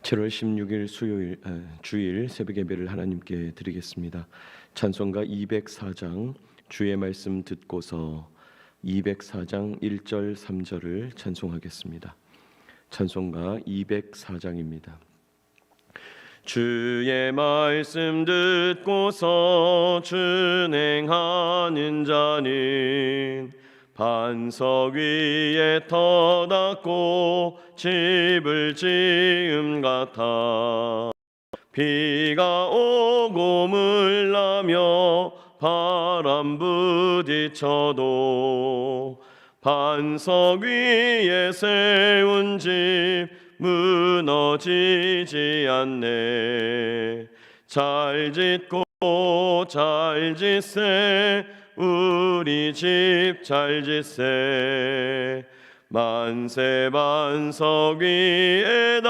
7월 16일 수요일 주일 새벽 예배를 하나님께 드리겠습니다. 찬송가 204장 주의 말씀 듣고서 204장 1절 3절을 찬송하겠습니다. 찬송가 204장입니다. 주의 말씀 듣고서 준행하는 자는 반석 위에 터닫고 집을 지음 같아. 비가 오고 물나며 바람 부딪혀도 반석 위에 세운 집 무너지지 않네. 잘 짓고 잘 짓세 우리 집 잘 짓세. 만세 반석 위에다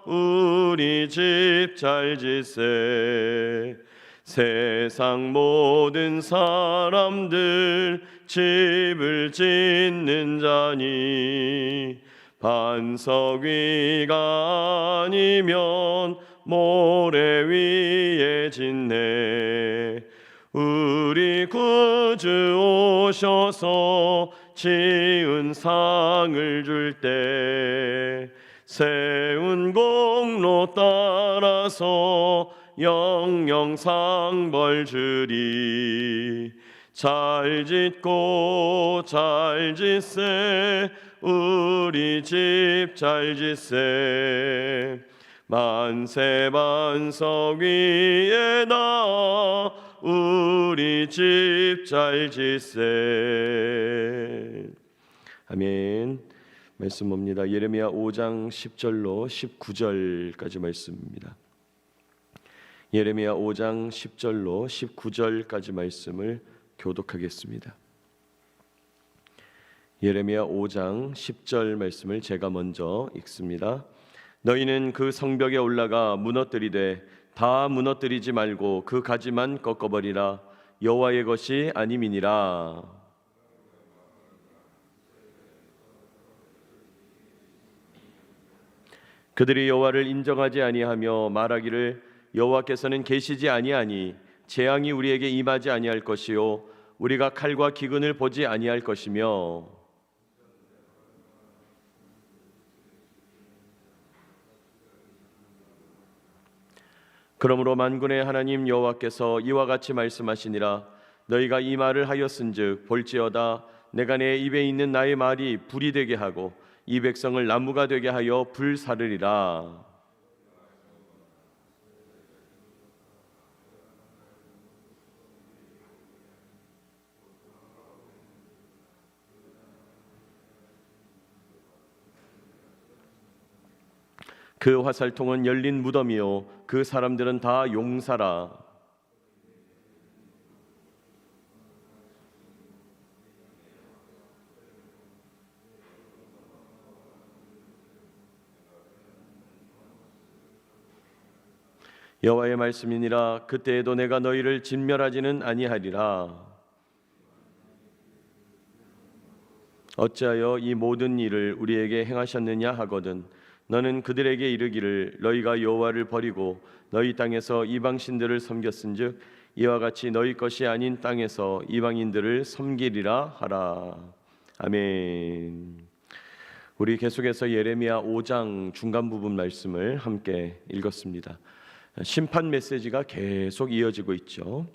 우리 집 잘 짓세. 세상 모든 사람들 집을 짓는 자니 반석 위가 아니면 모래 위에 짓네. 우리 구주 오셔서 지은 상을 줄 때 세운 공로 따라서 영영 상벌 주리. 잘 짓고 잘 짓세 우리 집 잘 짓세. 만세 반석 위에다 우리 집 잘 짓세. 아멘. 말씀 봅니다. 예레미야 5장 10절로 19절까지 말씀입니다. 예레미야 5장 10절로 19절까지 말씀을 교독하겠습니다. 예레미야 5장 10절 말씀을 제가 먼저 읽습니다. 너희는 그 성벽에 올라가 무너뜨리되 다 무너뜨리지 말고 그 가지만 꺾어버리라. 여호와의 것이 아님이니라. 그들이 여호와를 인정하지 아니하며 말하기를 여호와께서는 계시지 아니하니 재앙이 우리에게 임하지 아니할 것이요 우리가 칼과 기근을 보지 아니할 것이며 그러므로 만군의 하나님 여호와께서 이와 같이 말씀하시니라. 너희가 이 말을 하였은즉 볼지어다 내가 내 입에 있는 나의 말이 불이 되게 하고 이 백성을 나무가 되게 하여 불사르리라. 그 화살통은 열린 무덤이요 그 사람들은 다 용사라. 여호와의 말씀이니라. 그때에도 내가 너희를 진멸하지는 아니하리라. 어찌하여 이 모든 일을 우리에게 행하셨느냐 하거든 너는 그들에게 이르기를 너희가 여호와를 버리고 너희 땅에서 이방 신들을 섬겼은즉 이와 같이 너희 것이 아닌 땅에서 이방인들을 섬기리라 하라. 아멘. 우리 계속해서 예레미야 5장 중간 부분 말씀을 함께 읽었습니다. 심판 메시지가 계속 이어지고 있죠.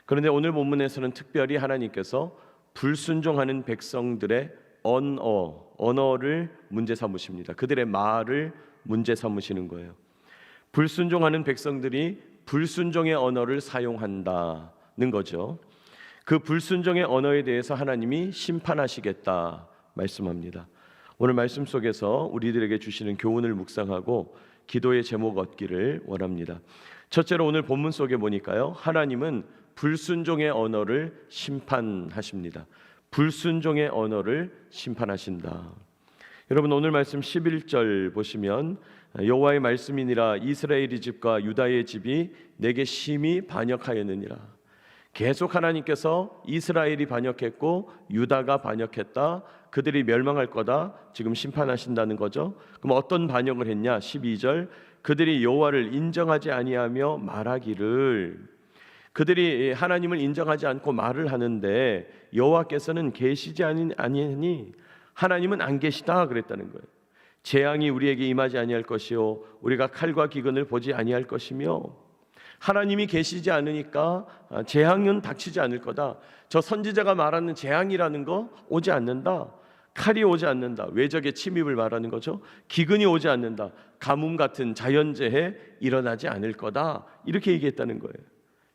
그런데 오늘 본문에서는 특별히 하나님께서 불순종하는 백성들의 언어를 문제 삼으십니다. 그들의 말을 문제 삼으시는 거예요. 불순종하는 백성들이 불순종의 언어를 사용한다는 거죠. 그 불순종의 언어에 대해서 하나님이 심판하시겠다 말씀합니다. 오늘 말씀 속에서 우리들에게 주시는 교훈을 묵상하고 기도의 제목 얻기를 원합니다. 첫째로 오늘 본문 속에 보니까요, 하나님은 불순종의 언어를 심판하십니다. 불순종의 언어를 심판하신다. 여러분 오늘 말씀 11절 보시면 여호와의 말씀이니라 이스라엘의 집과 유다의 집이 내게 심히 반역하였느니라. 계속 하나님께서 이스라엘이 반역했고 유다가 반역했다, 그들이 멸망할 거다, 지금 심판하신다는 거죠. 그럼 어떤 반역을 했냐? 12절, 그들이 여호와를 인정하지 아니하며 말하기를, 그들이 하나님을 인정하지 않고 말을 하는데 여호와께서는 계시지 아니하니 하나님은 안 계시다 그랬다는 거예요. 재앙이 우리에게 임하지 아니할 것이요 우리가 칼과 기근을 보지 아니할 것이며, 하나님이 계시지 않으니까 재앙은 닥치지 않을 거다. 저 선지자가 말하는 재앙이라는 거 오지 않는다. 칼이 오지 않는다. 외적의 침입을 말하는 거죠. 기근이 오지 않는다. 가뭄 같은 자연재해 일어나지 않을 거다. 이렇게 얘기했다는 거예요.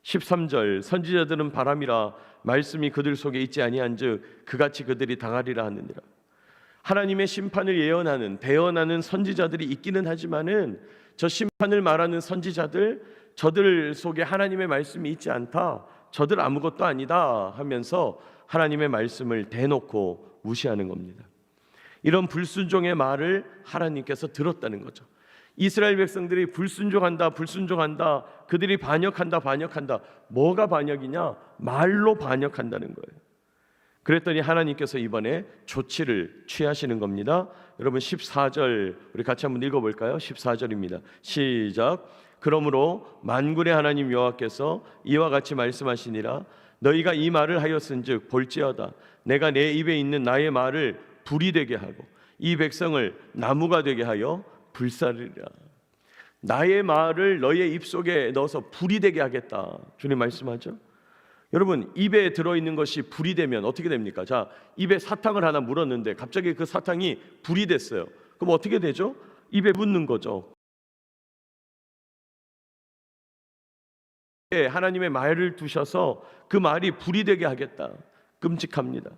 13절, 선지자들은 바람이라 말씀이 그들 속에 있지 아니한즉 그같이 그들이 당하리라 하느니라. 하나님의 심판을 예언하는, 대언하는 선지자들이 있기는 하지만은 저 심판을 말하는 선지자들, 저들 속에 하나님의 말씀이 있지 않다, 저들 아무것도 아니다 하면서 하나님의 말씀을 대놓고 무시하는 겁니다. 이런 불순종의 말을 하나님께서 들었다는 거죠. 이스라엘 백성들이 불순종한다, 불순종한다, 그들이 반역한다, 반역한다. 뭐가 반역이냐? 말로 반역한다는 거예요. 그랬더니 하나님께서 이번에 조치를 취하시는 겁니다. 여러분 14절 우리 같이 한번 읽어볼까요? 14절입니다. 시작. 그러므로 만군의 하나님 여호와께서 이와 같이 말씀하시니라. 너희가 이 말을 하였은즉 볼지어다 내가 내 입에 있는 나의 말을 불이 되게 하고 이 백성을 나무가 되게 하여 불사르리라. 나의 말을 너희의 입속에 넣어서 불이 되게 하겠다. 주님 말씀하죠. 여러분 입에 들어있는 것이 불이 되면 어떻게 됩니까? 자, 입에 사탕을 하나 물었는데 갑자기 그 사탕이 불이 됐어요. 그럼 어떻게 되죠? 입에 묻는 거죠. 하나님의 말을 두셔서 그 말이 불이 되게 하겠다. 끔찍합니다.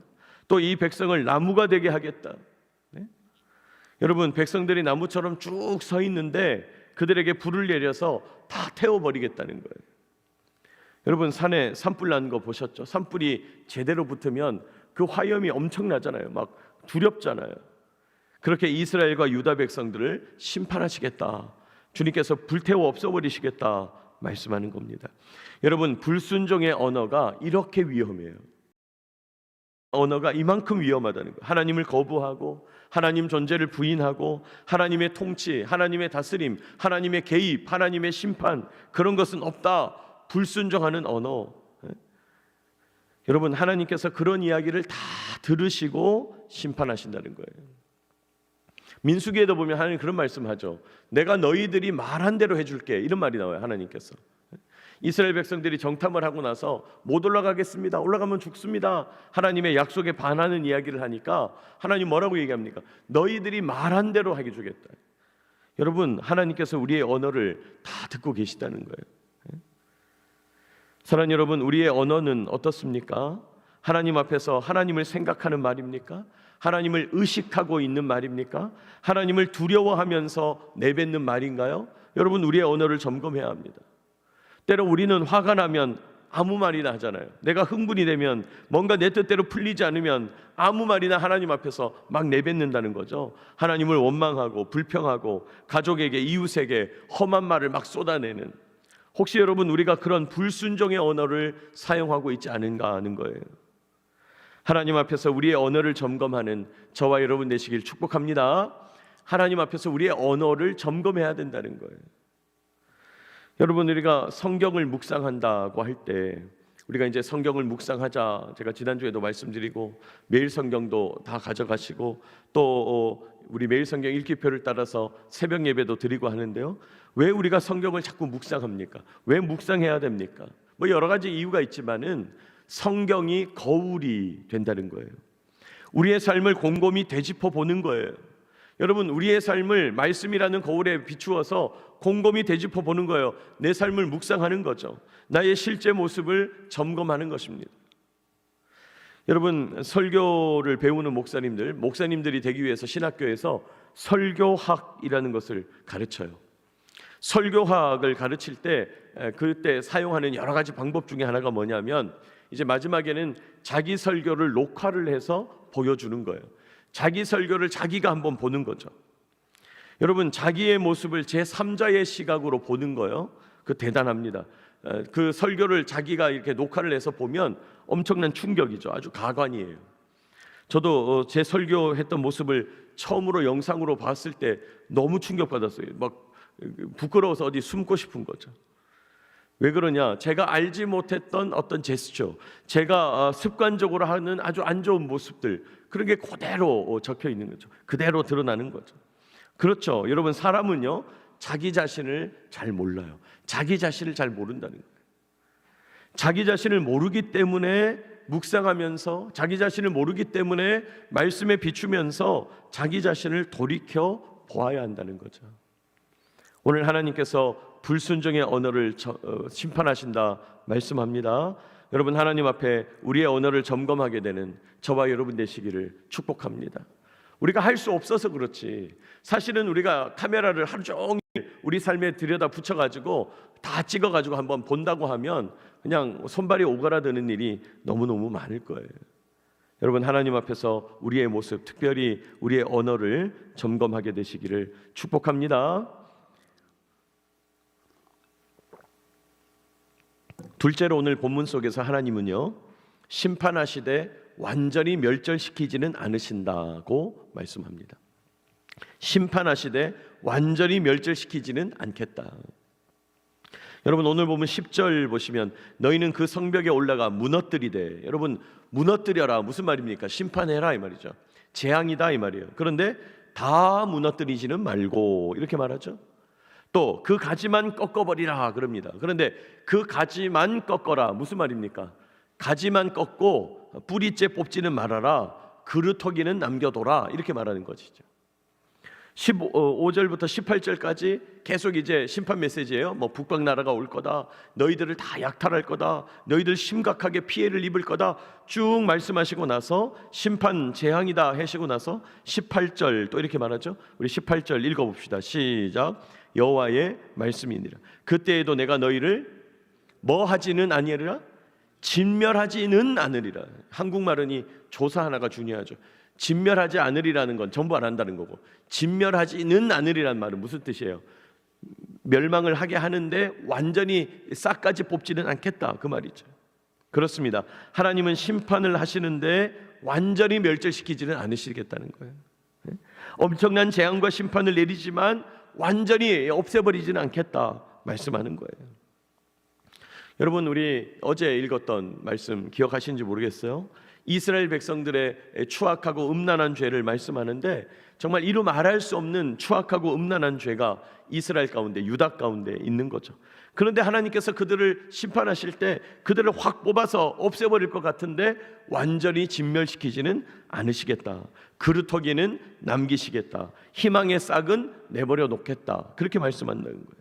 또 이 백성을 나무가 되게 하겠다. 네? 여러분 백성들이 나무처럼 쭉 서 있는데 그들에게 불을 내려서 다 태워버리겠다는 거예요. 여러분 산에 산불 나는 거 보셨죠? 산불이 제대로 붙으면 그 화염이 엄청나잖아요. 막 두렵잖아요. 그렇게 이스라엘과 유다 백성들을 심판하시겠다, 주님께서 불태워 없애버리시겠다 말씀하는 겁니다. 여러분 불순종의 언어가 이렇게 위험해요. 언어가 이만큼 위험하다는 거예요. 하나님을 거부하고 하나님 존재를 부인하고 하나님의 통치, 하나님의 다스림, 하나님의 개입, 하나님의 심판, 그런 것은 없다. 불순종하는 언어. 여러분 하나님께서 그런 이야기를 다 들으시고 심판하신다는 거예요. 민수기에도 보면 하나님 그런 말씀하죠. 내가 너희들이 말한 대로 해줄게, 이런 말이 나와요. 하나님께서 이스라엘 백성들이 정탐을 하고 나서 못 올라가겠습니다, 올라가면 죽습니다, 하나님의 약속에 반하는 이야기를 하니까 하나님 뭐라고 얘기합니까? 너희들이 말한 대로 하게 주겠다. 여러분 하나님께서 우리의 언어를 다 듣고 계시다는 거예요. 사랑하는 여러분, 우리의 언어는 어떻습니까? 하나님 앞에서 하나님을 생각하는 말입니까? 하나님을 의식하고 있는 말입니까? 하나님을 두려워하면서 내뱉는 말인가요? 여러분 우리의 언어를 점검해야 합니다. 때로 우리는 화가 나면 아무 말이나 하잖아요. 내가 흥분이 되면 뭔가 내 뜻대로 풀리지 않으면 아무 말이나 하나님 앞에서 막 내뱉는다는 거죠. 하나님을 원망하고 불평하고 가족에게, 이웃에게 험한 말을 막 쏟아내는, 혹시 여러분 우리가 그런 불순종의 언어를 사용하고 있지 않은가 하는 거예요. 하나님 앞에서 우리의 언어를 점검하는 저와 여러분 되시길 축복합니다. 하나님 앞에서 우리의 언어를 점검해야 된다는 거예요. 여러분 우리가 성경을 묵상한다고 할 때 우리가 이제 성경을 묵상하자, 제가 지난주에도 말씀드리고 매일 성경도 다 가져가시고 또 우리 매일 성경 읽기표를 따라서 새벽 예배도 드리고 하는데요. 왜 우리가 성경을 자꾸 묵상합니까? 왜 묵상해야 됩니까? 뭐 여러 가지 이유가 있지만은 성경이 거울이 된다는 거예요. 우리의 삶을 곰곰이 되짚어 보는 거예요. 여러분 우리의 삶을 말씀이라는 거울에 비추어서 곰곰이 되짚어 보는 거예요. 내 삶을 묵상하는 거죠. 나의 실제 모습을 점검하는 것입니다. 여러분 설교를 배우는 목사님들이 되기 위해서 신학교에서 설교학이라는 것을 가르쳐요. 설교학을 가르칠 때 그때 사용하는 여러 가지 방법 중에 하나가 뭐냐면 이제 마지막에는 자기 설교를 녹화를 해서 보여주는 거예요. 자기 설교를 자기가 한번 보는 거죠. 여러분 자기의 모습을 제3자의 시각으로 보는 거예요. 그 대단합니다. 그 설교를 자기가 이렇게 녹화를 해서 보면 엄청난 충격이죠. 아주 가관이에요. 저도 제 설교했던 모습을 처음으로 영상으로 봤을 때 너무 충격받았어요. 막 부끄러워서 어디 숨고 싶은 거죠. 왜 그러냐? 제가 알지 못했던 어떤 제스처, 제가 습관적으로 하는 아주 안 좋은 모습들, 그런 게 그대로 적혀 있는 거죠. 그대로 드러나는 거죠. 그렇죠. 여러분, 사람은요, 자기 자신을 잘 몰라요. 자기 자신을 잘 모른다는 거예요. 자기 자신을 모르기 때문에 묵상하면서, 자기 자신을 모르기 때문에 말씀에 비추면서 자기 자신을 돌이켜 보아야 한다는 거죠. 오늘 하나님께서 불순종의 언어를 심판하신다 말씀합니다. 여러분, 하나님 앞에 우리의 언어를 점검하게 되는 저와 여러분 되시기를 축복합니다. 우리가 할 수 없어서 그렇지, 사실은 우리가 카메라를 하루 종일 우리 삶에 들여다 붙여가지고 다 찍어가지고 한번 본다고 하면 그냥 손발이 오그라드는 일이 너무너무 많을 거예요. 여러분, 하나님 앞에서 우리의 모습, 특별히 우리의 언어를 점검하게 되시기를 축복합니다. 둘째로, 오늘 본문 속에서 하나님은요, 심판하시되 완전히 멸절시키지는 않으신다고 말씀합니다. 심판하시되 완전히 멸절시키지는 않겠다. 여러분, 오늘 보면 10절 보시면 너희는 그 성벽에 올라가 무너뜨리되, 여러분, 무너뜨려라 무슨 말입니까? 심판해라 이 말이죠. 재앙이다 이 말이에요. 그런데 다 무너뜨리지는 말고 이렇게 말하죠. 또 그 가지만 꺾어버리라 그럽니다. 그런데 그 가지만 꺾어라 무슨 말입니까? 가지만 꺾고 뿌리째 뽑지는 말아라, 그루터기는 남겨둬라 이렇게 말하는 것이죠. 15절부터 18절까지 계속 이제 심판 메시지예요. 뭐 북방 나라가 올 거다, 너희들을 다 약탈할 거다, 너희들 심각하게 피해를 입을 거다 쭉 말씀하시고 나서 심판 재앙이다 하시고 나서 18절 또 이렇게 말하죠. 우리 18절 읽어봅시다. 시작. 여호와의 말씀이니라. 그때에도 내가 너희를 뭐 하지는 아니하리라, 진멸하지는 않으리라. 한국말은 이 조사 하나가 중요하죠. 진멸하지 않으리라는 건 전부 안 한다는 거고, 진멸하지는 않으리라는 말은 무슨 뜻이에요? 멸망을 하게 하는데 완전히 싹까지 뽑지는 않겠다 그 말이죠. 그렇습니다. 하나님은 심판을 하시는데 완전히 멸절시키지는 않으시겠다는 거예요. 엄청난 재앙과 심판을 내리지만 완전히 없애버리지는 않겠다 말씀하는 거예요. 여러분, 우리 어제 읽었던 말씀 기억하시는지 모르겠어요. 이스라엘 백성들의 추악하고 음란한 죄를 말씀하는데 정말 이루 말할 수 없는 추악하고 음란한 죄가 이스라엘 가운데, 유다 가운데 있는 거죠. 그런데 하나님께서 그들을 심판하실 때 그들을 확 뽑아서 없애버릴 것 같은데 완전히 진멸시키지는 않으시겠다. 그루터기는 남기시겠다. 희망의 싹은 내버려 놓겠다. 그렇게 말씀한다는 거예요.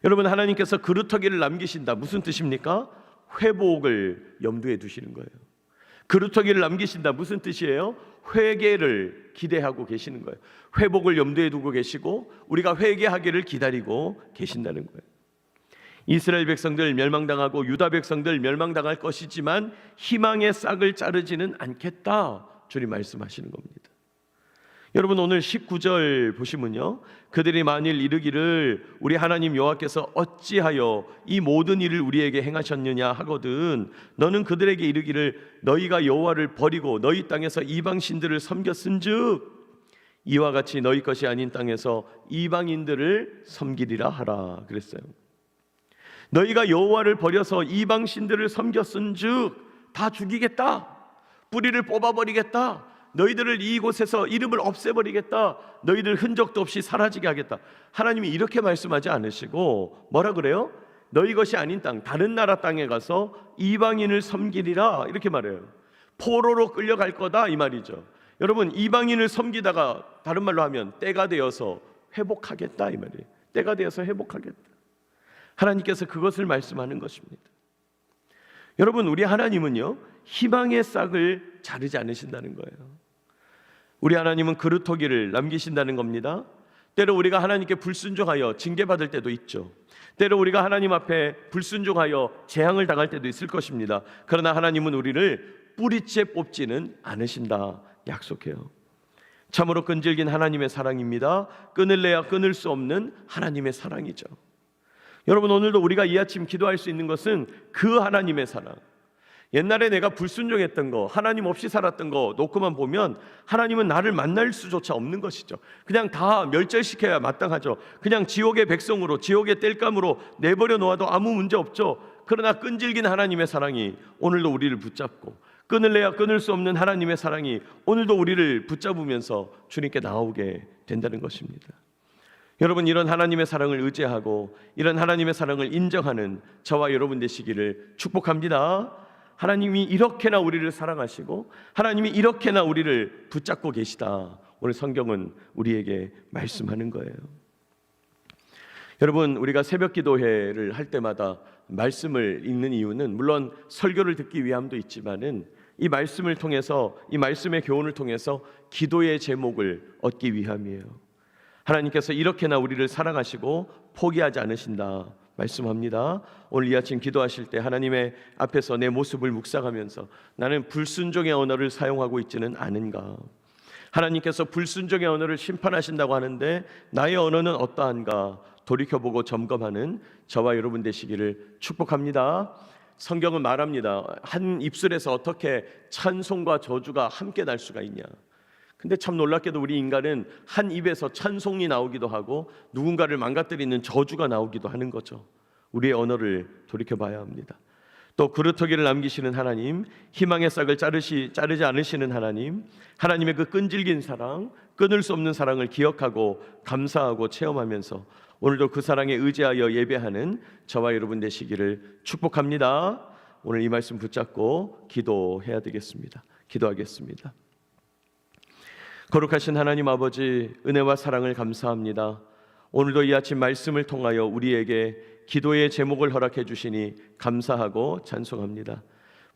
여러분, 하나님께서 그루터기를 남기신다 무슨 뜻입니까? 회복을 염두에 두시는 거예요. 그루터기를 남기신다 무슨 뜻이에요? 회개를 기대하고 계시는 거예요. 회복을 염두에 두고 계시고 우리가 회개하기를 기다리고 계신다는 거예요. 이스라엘 백성들 멸망당하고 유다 백성들 멸망당할 것이지만 희망의 싹을 자르지는 않겠다 주님 말씀하시는 겁니다. 여러분, 오늘 19절 보시면요, 그들이 만일 이르기를 우리 하나님 여호와께서 어찌하여 이 모든 일을 우리에게 행하셨느냐 하거든 너는 그들에게 이르기를 너희가 여호와를 버리고 너희 땅에서 이방신들을 섬겼은즉 이와 같이 너희 것이 아닌 땅에서 이방인들을 섬기리라 하라 그랬어요. 너희가 여호와를 버려서 이방신들을 섬겼은즉 다 죽이겠다, 뿌리를 뽑아버리겠다, 너희들을 이곳에서 이름을 없애버리겠다, 너희들 흔적도 없이 사라지게 하겠다. 하나님이 이렇게 말씀하지 않으시고 뭐라 그래요? 너희 것이 아닌 땅, 다른 나라 땅에 가서 이방인을 섬기리라 이렇게 말해요. 포로로 끌려갈 거다 이 말이죠. 여러분, 이방인을 섬기다가 다른 말로 하면 때가 되어서 회복하겠다 이 말이에요. 때가 되어서 회복하겠다. 하나님께서 그것을 말씀하는 것입니다. 여러분, 우리 하나님은요, 희망의 싹을 자르지 않으신다는 거예요. 우리 하나님은 그루터기를 남기신다는 겁니다. 때로 우리가 하나님께 불순종하여 징계받을 때도 있죠. 때로 우리가 하나님 앞에 불순종하여 재앙을 당할 때도 있을 것입니다. 그러나 하나님은 우리를 뿌리째 뽑지는 않으신다 약속해요. 참으로 끈질긴 하나님의 사랑입니다. 끊을래야 끊을 수 없는 하나님의 사랑이죠. 여러분, 오늘도 우리가 이 아침 기도할 수 있는 것은 그 하나님의 사랑. 옛날에 내가 불순종했던 거, 하나님 없이 살았던 거 놓고만 보면 하나님은 나를 만날 수조차 없는 것이죠. 그냥 다 멸절시켜야 마땅하죠. 그냥 지옥의 백성으로, 지옥의 땔감으로 내버려 놓아도 아무 문제 없죠. 그러나 끈질긴 하나님의 사랑이 오늘도 우리를 붙잡고, 끊을래야 끊을 수 없는 하나님의 사랑이 오늘도 우리를 붙잡으면서 주님께 나오게 된다는 것입니다. 여러분, 이런 하나님의 사랑을 의지하고 이런 하나님의 사랑을 인정하는 저와 여러분 되시기를 축복합니다. 하나님이 이렇게나 우리를 사랑하시고 하나님이 이렇게나 우리를 붙잡고 계시다, 오늘 성경은 우리에게 말씀하는 거예요. 여러분, 우리가 새벽 기도회를 할 때마다 말씀을 읽는 이유는 물론 설교를 듣기 위함도 있지만은 이 말씀을 통해서, 이 말씀의 교훈을 통해서 기도의 제목을 얻기 위함이에요. 하나님께서 이렇게나 우리를 사랑하시고 포기하지 않으신다 말씀합니다. 오늘 이 아침 기도하실 때 하나님의 앞에서 내 모습을 묵상하면서 나는 불순종의 언어를 사용하고 있지는 않은가? 하나님께서 불순종의 언어를 심판하신다고 하는데 나의 언어는 어떠한가? 돌이켜보고 점검하는 저와 여러분 되시기를 축복합니다. 성경은 말합니다. 한 입술에서 어떻게 찬송과 저주가 함께 날 수가 있냐? 근데 참 놀랍게도 우리 인간은 한 입에서 찬송이 나오기도 하고 누군가를 망가뜨리는 저주가 나오기도 하는 거죠. 우리의 언어를 돌이켜봐야 합니다. 또 그루터기를 남기시는 하나님, 희망의 싹을 자르지 않으시는 하나님, 하나님의 그 끈질긴 사랑, 끊을 수 없는 사랑을 기억하고 감사하고 체험하면서 오늘도 그 사랑에 의지하여 예배하는 저와 여러분 되시기를 축복합니다. 오늘 이 말씀 붙잡고 기도해야 되겠습니다. 기도하겠습니다. 거룩하신 하나님 아버지, 은혜와 사랑을 감사합니다. 오늘도 이 아침 말씀을 통하여 우리에게 기도의 제목을 허락해 주시니 감사하고 찬송합니다.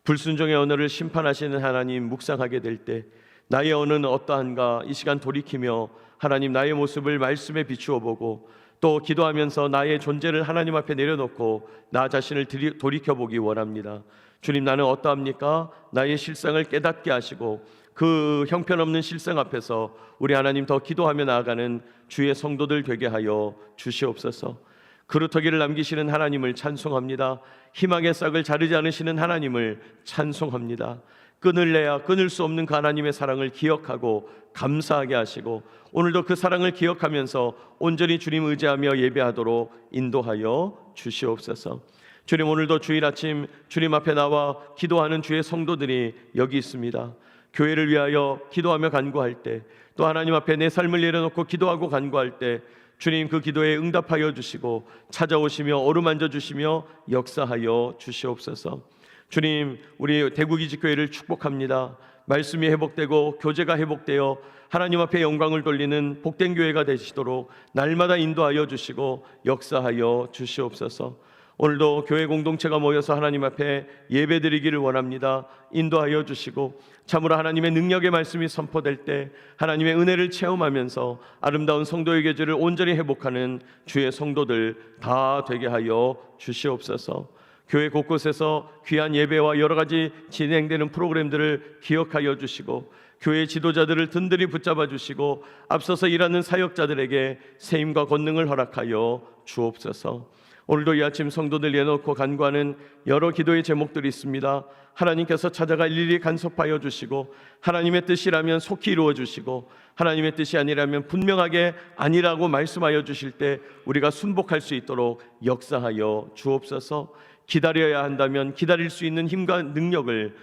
불순종의 언어를 심판하시는 하나님 묵상하게 될 때 나의 언어는 어떠한가? 이 시간 돌이키며 하나님 나의 모습을 말씀에 비추어 보고 또 기도하면서 나의 존재를 하나님 앞에 내려놓고 나 자신을 돌이켜보기 원합니다. 주님, 나는 어떠합니까? 나의 실상을 깨닫게 하시고 그 형편없는 실상 앞에서 우리 하나님 더 기도하며 나아가는 주의 성도들 되게 하여 주시옵소서. 그루터기를 남기시는 하나님을 찬송합니다. 희망의 싹을 자르지 않으시는 하나님을 찬송합니다. 끊을래야 끊을 수 없는 그 하나님의 사랑을 기억하고 감사하게 하시고 오늘도 그 사랑을 기억하면서 온전히 주님 의지하며 예배하도록 인도하여 주시옵소서. 주님, 오늘도 주일 아침 주님 앞에 나와 기도하는 주의 성도들이 여기 있습니다. 교회를 위하여 기도하며 간구할 때, 또 하나님 앞에 내 삶을 내려놓고 기도하고 간구할 때 주님 그 기도에 응답하여 주시고 찾아오시며 어루만져 주시며 역사하여 주시옵소서. 주님, 우리 대구기지교회를 축복합니다. 말씀이 회복되고 교제가 회복되어 하나님 앞에 영광을 돌리는 복된 교회가 되시도록 날마다 인도하여 주시고 역사하여 주시옵소서. 오늘도 교회 공동체가 모여서 하나님 앞에 예배드리기를 원합니다. 인도하여 주시고 참으로 하나님의 능력의 말씀이 선포될 때 하나님의 은혜를 체험하면서 아름다운 성도의 계절을 온전히 회복하는 주의 성도들 다 되게 하여 주시옵소서. 교회 곳곳에서 귀한 예배와 여러 가지 진행되는 프로그램들을 기억하여 주시고 교회 지도자들을 든든히 붙잡아 주시고 앞서서 일하는 사역자들에게 세임과 권능을 허락하여 주옵소서. 오늘도 이 아침 성도들 내놓고 간구하는 여러 기도의 제목들이 있습니다. 하나님께서 찾아가 일일이 간섭하여 주시고 하나님의 뜻이라면 속히 이루어 주시고 하나님의 뜻이 아니라면 분명하게 아니라고 말씀하여 주실 때 우리가 순복할 수 있도록 역사하여 주옵소서. 기다려야 한다면 기다릴 수 있는 힘과 능력을